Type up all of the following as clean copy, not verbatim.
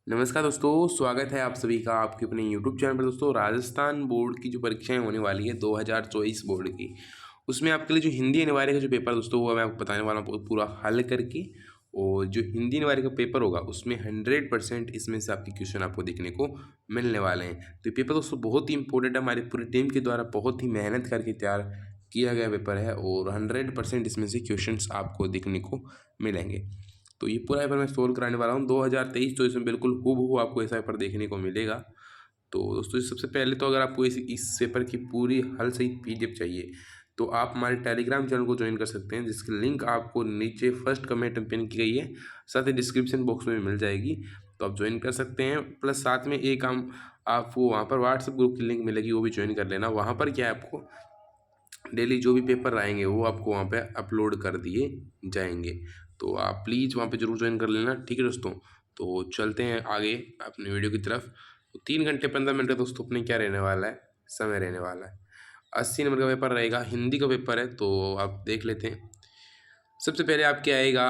नमस्कार दोस्तों, स्वागत है आप सभी का आपके अपने यूट्यूब चैनल पर। दोस्तों, राजस्थान बोर्ड की जो परीक्षाएं होने वाली है 2024 बोर्ड की, उसमें आपके लिए जो हिंदी अनिवार्य का जो पेपर दोस्तों वो मैं आपको बताने वाला हूँ पूरा हल करके। और जो हिंदी अनिवार्य का पेपर होगा उसमें 100% इसमें से आपके क्वेश्चन आपको देखने को मिलने वाले हैं। तो ये पेपर दोस्तों बहुत ही इंपॉर्टेंट है, हमारी पूरी टीम के द्वारा बहुत ही मेहनत करके तैयार किया गया पेपर है और 100% इसमें से क्वेश्चन आपको देखने को मिलेंगे। तो ये पूरा पेपर मैं सोल्व कराने वाला हूँ 2023, तो इसमें बिल्कुल हूबहू आपको ऐसा पेपर देखने को मिलेगा। तो दोस्तों सबसे पहले तो अगर आपको इस पेपर की पूरी हल सहित पीडीएफ चाहिए तो आप हमारे टेलीग्राम चैनल को ज्वाइन कर सकते हैं, जिसकी लिंक आपको नीचे फर्स्ट कमेंट में पिन की गई है, साथ ही डिस्क्रिप्शन बॉक्स में मिल जाएगी। तो आप ज्वाइन कर सकते हैं। प्लस साथ में एक हम आपको वहाँ पर व्हाट्सएप ग्रुप की लिंक मिलेगी, वो भी ज्वाइन कर लेना। वहाँ पर क्या है, आपको डेली जो भी पेपर आएंगे वो आपको वहाँ पे अपलोड कर दिए जाएंगे। तो आप प्लीज़ वहाँ पे जरूर ज्वाइन कर लेना, ठीक है दोस्तों। तो चलते हैं आगे अपनी वीडियो की तरफ। तो 3 घंटे 15 मिनट का दोस्तों अपने क्या रहने वाला है, समय रहने वाला है। 80 नंबर का पेपर रहेगा, हिंदी का पेपर है, तो आप देख लेते हैं। सबसे पहले आपके आएगा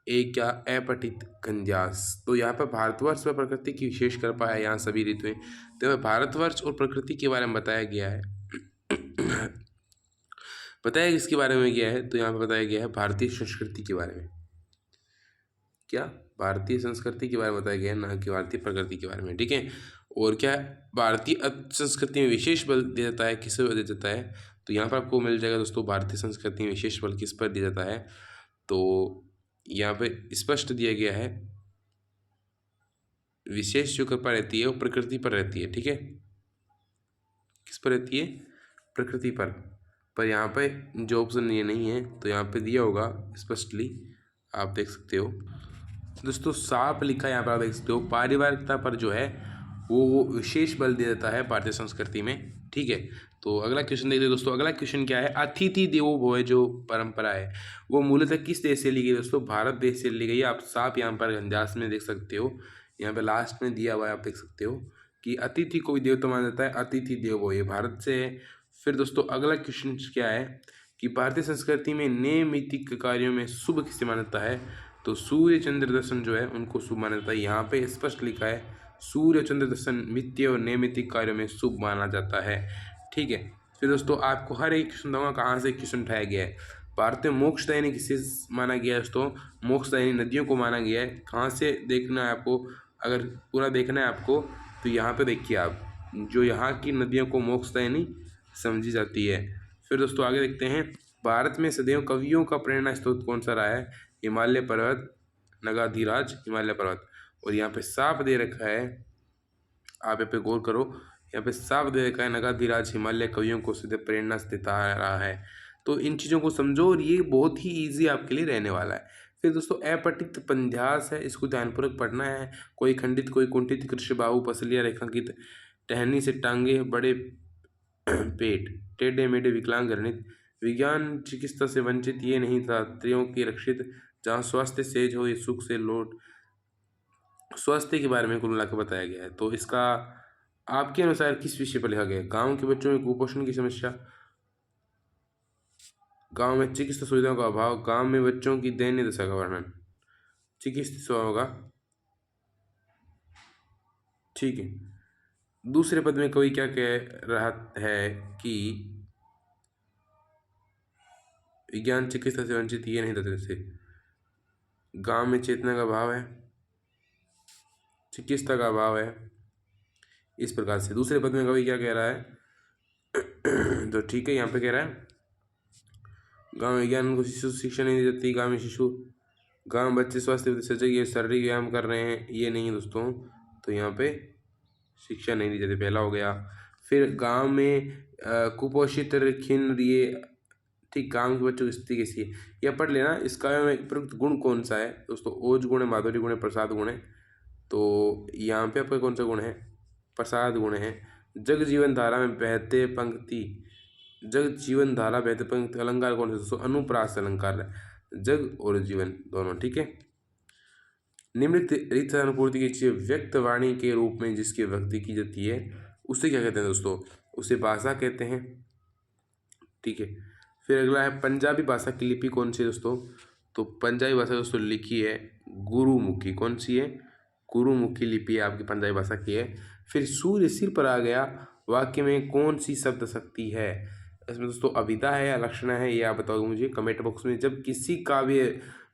एक क्या अपठित खंजास। तो यहाँ पर भारतवर्ष व प्रकृति की विशेष कृपा है, यहाँ सभी ऋतुएं। तो यहाँ भारतवर्ष और प्रकृति के बारे में बताया गया है। बताया किसके बारे में गया है, तो यहाँ पे बताया गया है भारतीय संस्कृति के बारे में। क्या भारतीय संस्कृति के बारे में बताया गया है, ना कि भारतीय प्रकृति के बारे में, ठीक है। और क्या भारतीय संस्कृति में विशेष बल दिया जाता है, किस पर दिया जाता है, तो यहाँ पर आपको मिल जाएगा दोस्तों भारतीय संस्कृति में विशेष बल किस पर दिया जाता है। तो यहाँ पे स्पष्ट दिया गया है, विशेष जो कृपा रहती है वो प्रकृति पर रहती है, ठीक है। किस पर रहती है, प्रकृति पर यहाँ पे जो ऑप्शन ये नहीं है, तो यहाँ पे दिया होगा स्पष्टली, आप देख सकते हो दोस्तों, साफ लिखा है यहाँ पर, आप देख सकते हो पारिवारिकता पर जो है वो विशेष बल दिया जाता है भारतीय संस्कृति में, ठीक है। तो अगला क्वेश्चन देखते हैं दोस्तों। अगला क्वेश्चन क्या है, अतिथि देवो भव जो परंपरा है वो मूलतः किस देश से ली गई दोस्तों, भारत देश से ली गई है। आप साफ यहाँ पर गंजास में देख सकते हो, यहाँ पे लास्ट में दिया हुआ है, आप देख सकते हो कि अतिथि को भी देवता माना जाता है, अतिथि देवो, ये भारत से है। फिर दोस्तों अगला क्वेश्चन क्या है कि भारतीय संस्कृति में नैमित्तिक कार्यों में शुभ किसे माना जाता है, तो सूर्य चंद्र दर्शन जो है उनको शुभ माना जाता है। यहाँ पे स्पष्ट लिखा है सूर्य चंद्र दर्शन मित्य और नैमित्तिक कार्यों में शुभ माना जाता है, ठीक है। फिर दोस्तों आपको हर एक क्वेश्चन दूंगा कहाँ से क्वेश्चन उठाया गया है। भारत में मोक्षदायिनी किसे माना गया है दोस्तों, मोक्षदायिनी नदियों को माना गया है। कहाँ से देखना है आपको, अगर पूरा देखना है आपको तो यहाँ पे देखिए आप, जो यहाँ की नदियों को मोक्षदायिनी समझी जाती है। फिर दोस्तों आगे देखते हैं, भारत में सदैव कवियों का प्रेरणा स्रोत कौन सा रहा है, हिमालय पर्वत, नगाधिराज हिमालय पर्वत। और यहाँ पे साफ दे रखा है, आप यहाँ पे गौर करो, यहाँ पे साफ दे रखा है नगाधिराज हिमालय कवियों को सदैव प्रेरणा से देता आ रहा है। तो इन चीज़ों को समझो और ये बहुत ही ईजी आपके लिए रहने वाला है। फिर दोस्तों अपठित पंध्यास है, इसको ध्यानपूर्वक पढ़ना है। कोई खंडित कोई कुंठित कृष्ण बाहु पसलियाँ रेखांकित, टहनी से टांगे बड़े पेट, टेढ़े मेढ़े विकलांग गणित, विज्ञान चिकित्सा से वंचित ये नहीं था, स्त्रियों की रक्षित, जहाँ स्वास्थ्य सेज हो ये सुख से लौट, स्वास्थ्य के बारे में कुल मिलाकर बताया गया है। तो इसका आपके अनुसार किस विषय पर लिखा गया है, गांव के बच्चों में कुपोषण की समस्या, गांव में चिकित्सा सुविधाओं का अभाव, गांव में बच्चों की दयनीय दशा का वर्णन, चिकित्सा होगा, ठीक है। दूसरे पद में कवि क्या कह रहा है कि विज्ञान चिकित्सा से वंचित ये नहीं था, से गांव में चेतना का अभाव है, चिकित्सा का अभाव है, इस प्रकार से। दूसरे पद में कवि क्या कह रहा है तो ठीक है, यहाँ पे कह रहा है गांव में विज्ञान को शिशु शिक्षा नहीं दी जाती, गांव में शिशु, गांव बच्चे स्वास्थ्य सजग ये शारीरिक व्यायाम कर रहे हैं, ये नहीं है दोस्तों। तो यहाँ पे शिक्षा नहीं दी जाती, पहला हो गया। फिर गांव में कुपोषित खिन्न ये, ठीक, गांव के बच्चों की स्थिति कैसी है यह पढ़ लेना। इसका में प्रयुक्त गुण कौन सा है दोस्तों, ओज गुण है, माधुर्य गुण है, प्रसाद गुण है। तो यहाँ पे आपका कौन सा गुण है, प्रसाद गुण है। जग जीवन धारा में बहते पंक्ति, जग जीवन धारा बहते पंक्ति, अलंकार कौन सा दोस्तों, अनुप्रास अलंकार है, जग और जीवन दोनों, ठीक है। निम्नलिखित रीत अनुपूर्ति की चीज व्यक्त वाणी के रूप में जिसकी व्यक्ति की जाती है उसे क्या कहते हैं दोस्तों, उसे भाषा कहते हैं, ठीक है। फिर अगला है पंजाबी भाषा की लिपि कौन सी है दोस्तों, तो पंजाबी भाषा दोस्तों लिखी है गुरुमुखी, कौन सी है, गुरुमुखी लिपि आपकी पंजाबी भाषा की है। फिर सूर्य सिर पर आ गया वाक्य में कौन सी शब्द शक्ति है? इसमें दोस्तों अभिधा है या लक्षणा है, ये आप बताओ मुझे कमेंट बॉक्स में। जब किसी काव्य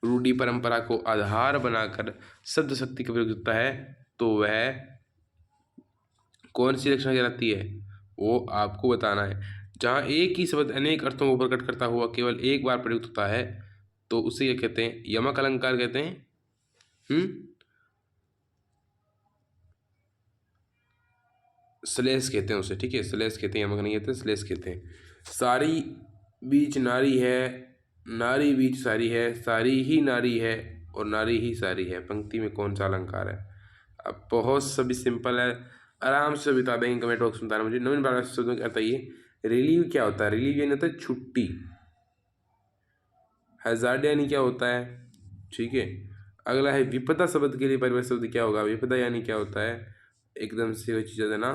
रूढ़ि परंपरा को आधार बनाकर शब्द शक्ति का प्रयोग होता है तो वह कौन सी लक्षणा कहलाती है, वो आपको बताना है। जहाँ एक ही शब्द अनेक अर्थों को प्रकट करता हुआ केवल एक बार प्रयुक्त होता है तो उसे क्या कहते हैं? यमक अलंकार कहते हैं। श्लेष कहते हैं उसे, ठीक है, श्लेष कहते हैं, यमक नहीं कहते, श्लेष कहते हैं। सारी बीच नारी है, नारी बीच सारी है, सारी ही नारी है और नारी ही सारी है, पंक्ति में कौन सा अलंकार है? अब बहुत सभी सिंपल है, आराम से बता देंगे, कमेंट बॉक्स में बताना मुझे। नवीन बार शब्दों का अर्थ ये। रिलीव क्या होता है? रिलीव यानी होता है छुट्टी। हैजार्ड यानी क्या होता है? ठीक है। अगला है विपदा शब्द के लिए परिभाषित शब्द क्या होगा? विपदा यानी क्या होता है? एकदम से वही चीज़ है ना।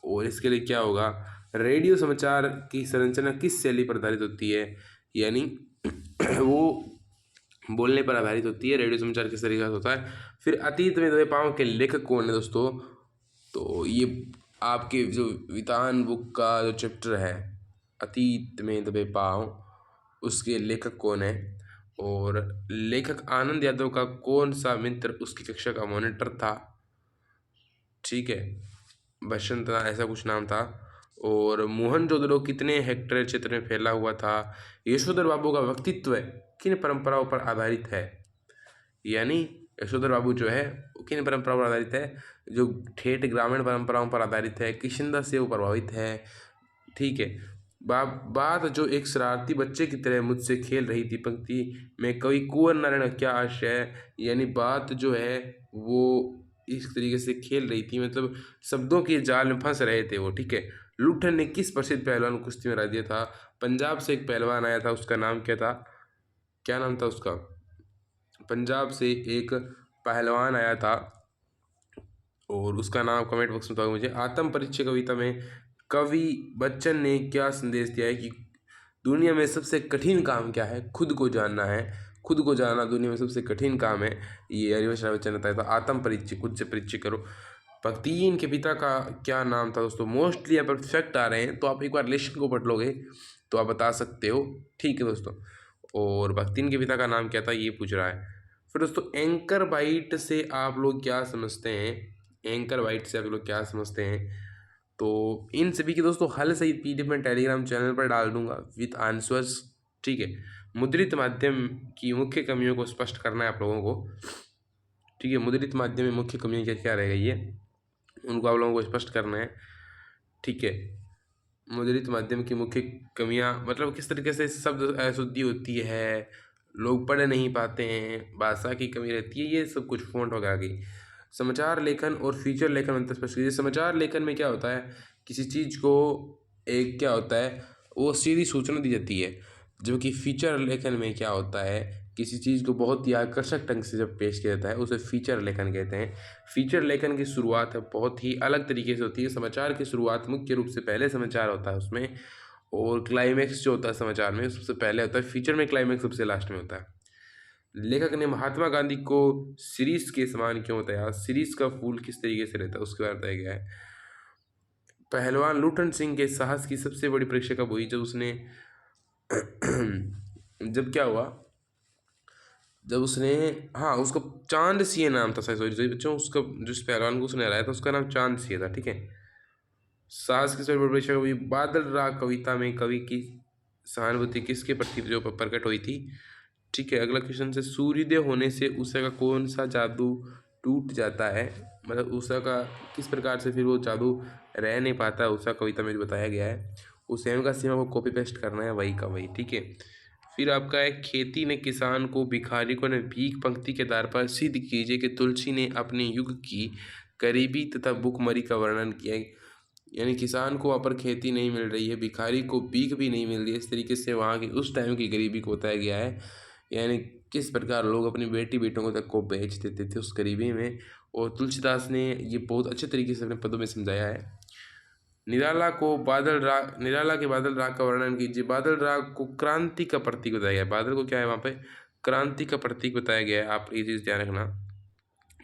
और इसके लिए क्या होगा? रेडियो समाचार की संरचना किस शैली पर आधारित होती है? यानी वो बोलने पर आधारित होती है। रेडियो समाचार किस तरीके से होता है? फिर अतीत में दबे पाँव के लेखक कौन है दोस्तों? तो ये आपके जो वितान बुक का जो चैप्टर है अतीत में दबे पाँव, उसके लेखक कौन है? और लेखक आनंद यादव का कौन सा मित्र उसकी कक्षा का मॉनिटर था? ठीक है, बसंत ऐसा कुछ नाम था। और मोहनजोदड़ो कितने हेक्टेयर क्षेत्र में फैला हुआ था? यशोधर बाबू का व्यक्तित्व किन परंपराओं पर आधारित है? यानी यशोधर बाबू जो है वो किन परंपराओं पर आधारित है? जो ठेठ ग्रामीण परंपराओं पर आधारित है, किशिंदा से वो प्रभावित है। ठीक है। बात जो एक शरारती बच्चे की तरह मुझसे खेल रही थी, पंक्ति में कवि कुंवर नारायण का क्या आशय है? यानी बात जो है वो इस तरीके से खेल रही थी, मतलब शब्दों के जाल में फंस रहे थे वो। ठीक है। लुट्ठन ने किस प्रसिद्ध पहलवान को कुश्ती में हरा दिया था? पंजाब से एक पहलवान आया था, उसका नाम क्या था? क्या नाम था उसका? पंजाब से एक पहलवान आया था और उसका नाम कमेंट बॉक्स में बताओ मुझे। आत्म परिचय कविता में कवि बच्चन ने क्या संदेश दिया है कि दुनिया में सबसे कठिन काम क्या है? खुद को जानना है। खुद को जानना दुनिया में सबसे कठिन काम है, ये हरिवंश राय बच्चन ने बताया था। आत्म परिचय, खुद से परिचय करो। भक्तिन के पिता का क्या नाम था दोस्तों? मोस्टली यहाँ पर फैक्ट आ रहे हैं, तो आप एक बार लेशन को पढ़ लोगे तो आप बता सकते हो। ठीक है दोस्तों। और भक्तिन के पिता का नाम क्या था, ये पूछ रहा है। फिर दोस्तों एंकर बाइट से आप लोग क्या समझते हैं? एंकर बाइट से आप लोग क्या समझते हैं? तो इन सभी के दोस्तों हल सहित पीडीएफ में टेलीग्राम चैनल पर डाल दूंगा विथ आंसर्स। ठीक है। मुद्रित माध्यम की मुख्य कमियों को स्पष्ट करना है आप लोगों को। ठीक है। मुद्रित माध्यम में मुख्य कमियाँ क्या क्या रह गई है, उनको आप लोगों को स्पष्ट करना है। ठीक है। मुद्रित माध्यम की मुख्य कमियाँ मतलब किस तरीके से शब्द अशुद्धि होती है, लोग पढ़ नहीं पाते हैं, भाषा की कमी रहती है, ये सब कुछ फ़ॉन्ट वगैरह की। समाचार लेखन और फीचर लेखन अंतर स्पष्ट कीजिए। समाचार लेखन में क्या होता है? किसी चीज़ को एक क्या होता है, वो सीधी सूचना दी जाती है। जबकि फीचर लेखन में क्या होता है, किसी चीज़ को बहुत ही आकर्षक ढंग से जब पेश किया जाता है उसे फीचर लेखन कहते हैं। फीचर लेखन की शुरुआत बहुत ही अलग तरीके से होती है। समाचार की शुरुआत मुख्य रूप से पहले समाचार होता है उसमें, और क्लाइमैक्स जो होता है समाचार में सबसे पहले होता है, फीचर में क्लाइमैक्स सबसे लास्ट में होता है। लेखक ने महात्मा गांधी को शिरीष के समान क्यों बताया? शिरीष का फूल किस तरीके से रहता है उसके बारे में बताया गया है। पहलवान लुठन सिंह के साहस की सबसे बड़ी परीक्षा कब हुई? जब उसने जब क्या हुआ, जब उसने, हाँ उसका चांद सिंह नाम था, सॉरी बच्चों, उसका जिस पहलवान को उसने हराया था उसका नाम चांद सिंह था। ठीक है। साहस की सबसे बड़ी परीक्षा कब हुई? बादल राग कविता में कवि की सहानुभूति किसके प्रति जो प्रकट हुई थी? ठीक है। अगला क्वेश्चन से सूर्योदय होने से उषा का कौन सा जादू टूट जाता है? मतलब उषा का किस प्रकार से फिर वो जादू रह नहीं पाता, उषा कविता में जो बताया गया है। उस एम का सीमा को कॉपी पेस्ट करना है, वही का वही। ठीक है। फिर आपका है खेती ने किसान को भिखारियों ने भीख, पंक्ति के आधार पर सिद्ध कीजिए कि तुलसी ने अपने युग की गरीबी तथा भूखमरी का वर्णन किया है। यानी किसान को वहाँ पर खेती नहीं मिल रही है, भिखारी को भीख भी नहीं मिल रही है, इस तरीके से वहाँ की उस टाइम की गरीबी को बताया गया है। यानी किस प्रकार लोग अपनी बेटी बेटों को तक को बेच देते थे उस गरीबी में। और तुलसीदास ने ये बहुत अच्छे तरीके से अपने पदों में समझाया है। निराला के बादल राग का वर्णन कीजिए। बादल राग को क्रांति का प्रतीक बताया गया है। बादल को क्या है वहाँ पे? क्रांति का प्रतीक बताया गया है। आप ये चीज़ ध्यान रखना।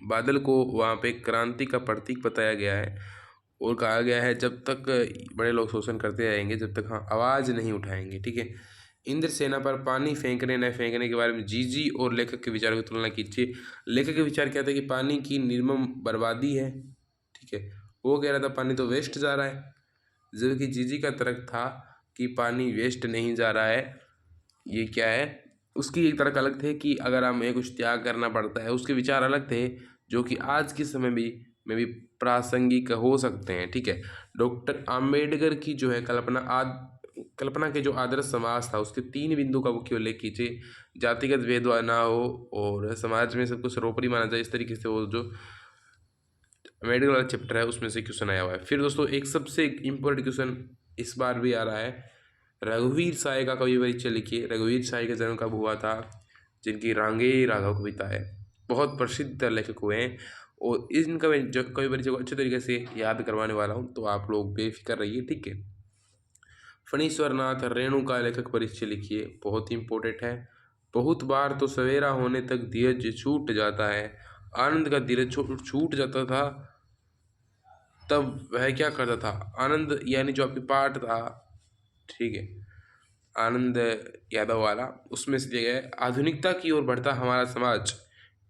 बादल को वहाँ पे क्रांति का प्रतीक बताया गया है और कहा गया है जब तक बड़े लोग शोषण करते रहेंगे जब तक हम आवाज़ नहीं उठाएंगे, ठीक है। इंद्र सेना पर पानी फेंकने न फेंकने के बारे में जीजी और लेखक के विचारों की तुलना कीजिए। लेखक के विचार क्या था कि पानी की निर्मम बर्बादी है, ठीक है, वो कह रहा था पानी तो वेस्ट जा रहा है, जबकि जीजी का तर्क था कि पानी वेस्ट नहीं जा रहा है, ये क्या है, उसकी एक तर्क अलग थे कि अगर हमें कुछ त्याग करना पड़ता है। उसके विचार अलग थे जो कि आज के समय में भी प्रासंगिक हो सकते हैं, ठीक है। डॉक्टर आम्बेडकर की जो है कल्पना के जो आदर्श समाज था उसके 3 बिंदु का मुख्य उल्लेख कीजिए। जातिगत भेदभाव ना हो और समाज में सबको सर्वोपरि माना जाए, इस तरीके से वो जो अम्बेडकर वाला चैप्टर है उसमें से क्वेश्चन आया हुआ है। फिर दोस्तों एक सबसे इम्पोर्टेंट क्वेश्चन इस बार भी आ रहा है, रघुवीर साय का कवि परिचय लिखिए। रघुवीर साय का जन्म कब हुआ था, जिनकी रांगे राघव कविता है, बहुत प्रसिद्ध लेखक हुए हैं और इनका जो कवि परिचय को अच्छे तरीके से याद करवाने वाला हूँ, तो आप लोग बेफिक्र रहिए, ठीक है। फणीश्वर नाथ रेणु का लेखक परिचय लिखिए, बहुत ही इंपॉर्टेंट है। बहुत बार तो सवेरा होने तक धीरज छूट जाता है, आनंद का धीरज छूट जाता था, तब वह क्या करता था, आनंद यानी जो आपकी पाठ था, ठीक है, आनंद यादव वाला, उसमें से दिया गया है, आधुनिकता की ओर बढ़ता हमारा समाज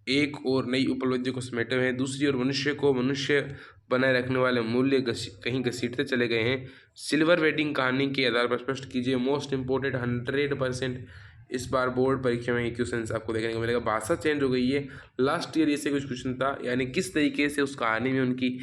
एक और नई उपलब्धियों को समेटे हुए हैं, दूसरी ओर मनुष्य को मनुष्य बनाए रखने वाले मूल्य कहीं घसीटते चले गए हैं। सिल्वर वेडिंग कहानी के आधार पर स्पष्ट कीजिए। मोस्ट इंपोर्टेंट 100% इस बार बोर्ड परीक्षा में क्वेश्चन आपको देखने को मिलेगा। भाषा चेंज हो गई है, लास्ट ईयर इससे कुछ क्वेश्चन था, यानी किस तरीके से उस कहानी में उनकी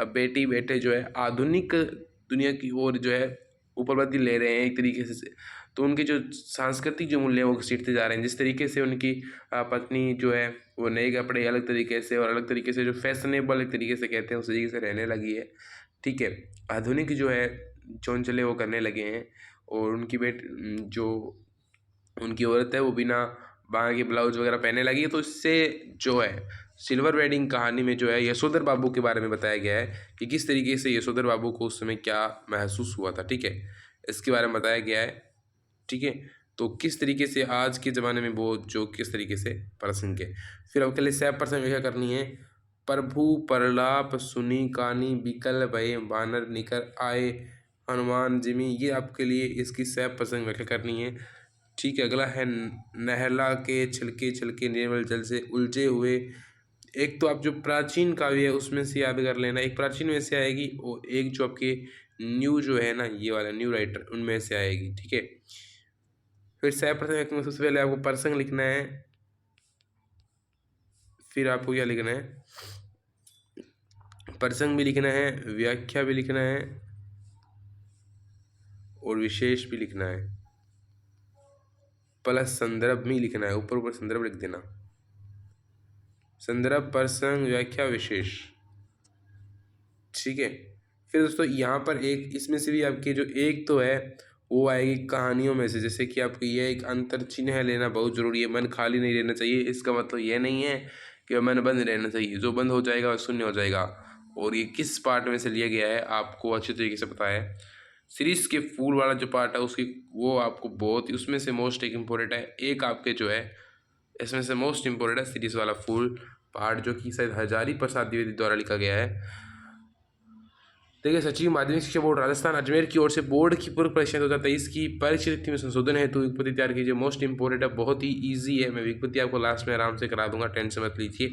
बेटी बेटे जो है आधुनिक दुनिया की ओर जो है उपलब्धि ले रहे हैं एक तरीके से, तो उनके जो सांस्कृतिक जो मूल्य हैं वो घसीटते जा रहे हैं। जिस तरीके से उनकी पत्नी जो है वो नए कपड़े अलग तरीके से और अलग तरीके से जो फैशनेबल एक तरीके से कहते हैं उस तरीके से रहने लगी है, ठीक है, आधुनिक जो है चौंचले वो करने लगे हैं और उनकी जो उनकी औरत है वो बिना बांह के ब्लाउज वगैरह पहनने लगी है। तो इससे जो है सिल्वर वेडिंग कहानी में जो है यशोधर बाबू के बारे में बताया गया है कि किस तरीके से यशोधर बाबू को उस समय क्या महसूस हुआ था, ठीक है, इसके बारे में बताया गया है, ठीक है। तो किस तरीके से आज के ज़माने में वो जो किस तरीके से प्रसंग है। फिर आपके लिए 7% व्याख्या करनी है। प्रभु परलाप सुनी कानी बिकल भय बानर निकर आए हनुमान जिमी, ये आपके लिए इसकी 7% व्याख्या करनी है, ठीक है। अगला है नहला के छिलके छिलके निर्मल जल से उलझे हुए। एक तो आप जो प्राचीन काव्य है उसमें से याद कर लेना, एक प्राचीन में से आएगी और एक जो आपके न्यू जो है ना ये वाला न्यू राइटर उनमें से आएगी, ठीक है। फिर 7% में सबसे पहले आपको प्रसंग लिखना है, फिर आपको क्या लिखना है, प्रसंग भी लिखना है, व्याख्या भी लिखना है और विशेष भी लिखना है, प्लस संदर्भ भी लिखना है, ऊपर ऊपर संदर्भ लिख देना, संदर्भ प्रसंग व्याख्या विशेष, ठीक है। फिर दोस्तों यहाँ पर एक इसमें से भी आपके जो एक तो है वो आएगी कहानियों में से, जैसे कि आपको ये एक अंतर चिन्ह लेना बहुत ज़रूरी है। मन खाली नहीं रहना चाहिए, इसका मतलब ये नहीं है कि मन बंद रहना चाहिए, जो बंद हो जाएगा वह शून्य हो जाएगा। और ये किस पार्ट में से लिया गया है आपको अच्छे तरीके से पता है। सीरीज के फूल वाला जो पार्ट है उसकी वो आपको बहुत ही उसमें से मोस्ट एक इम्पोर्टेंट है, एक आपके जो है इसमें से मोस्ट इम्पोर्टेंट है सीरीज वाला फूल पार्ट, जो कि शायद हजारी प्रसाद द्विवेदी द्वारा लिखा गया है। देखिए सचिव माध्यमिक शिक्षा बोर्ड राजस्थान अजमेर की ओर से बोर्ड की पूर्व परीक्षा 2023 की परीक्षा तिथि में संशोधन हेतु विज्ञप्ति तैयार कीजिए। मोस्ट इंपोर्टेंट है, बहुत ही इजी है, मैं विज्ञप्ति आपको लास्ट में आराम से करा दूंगा, टेंशन मत लीजिए।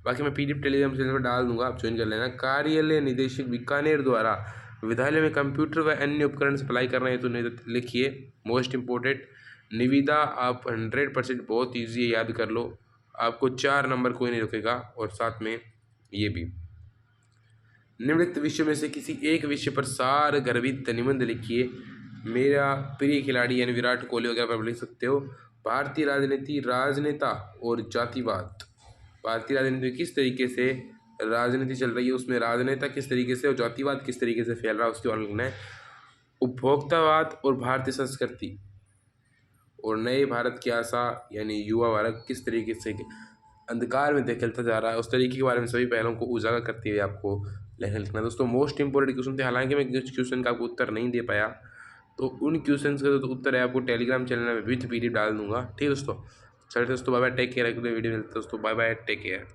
बाकी मैं PDF टेलीग्राम चैनल पर डाल दूंगा, आप ज्वाइन कर लेना। कार्यालय निदेशक बीकानेर द्वारा विद्यालय में कंप्यूटर व अन्य उपकरण सप्लाई करने हेतु लिखिए। मोस्ट इंपोर्टेंट निविदा आप 100% बहुत ईजी है, याद कर लो, आपको 4 नंबर कोई नहीं रुकेगा। और साथ में ये भी निम्नलिखित विषय में से किसी एक विषय पर सार गर्भित निबंध लिखिए। मेरा प्रिय खिलाड़ी यानी विराट कोहली वगैरह पर लिख सकते हो। भारतीय राजनीति राजनेता और जातिवाद, भारतीय राजनीति में किस तरीके से राजनीति चल रही है उसमें राजनेता किस तरीके से और जातिवाद किस तरीके से फैल रहा है उसके बारे में लिखना है। उपभोक्तावाद और भारतीय संस्कृति और नए भारत की आशा यानी युवा भारत किस तरीके से अंधकार में धकेलता जा रहा है उस तरीके के बारे में सभी पहलों को उजागर करते हुए आपको लेखन लिखना। दोस्तों मोस्ट इंपोर्टेंट क्वेश्चन थे, हालांकि मैं कुछ क्वेश्चन का आपको उत्तर नहीं दे पाया, तो उन क्वेश्चन का तो उत्तर है आपको टेलीग्राम चैनल में विथ PDF डाल दूंगा, ठीक है दोस्तों। चलिए दोस्तों बाय बाय, टेक केयर, अगले वीडियो मिलते हैं दोस्तों, बाय बाय, टेक केयर।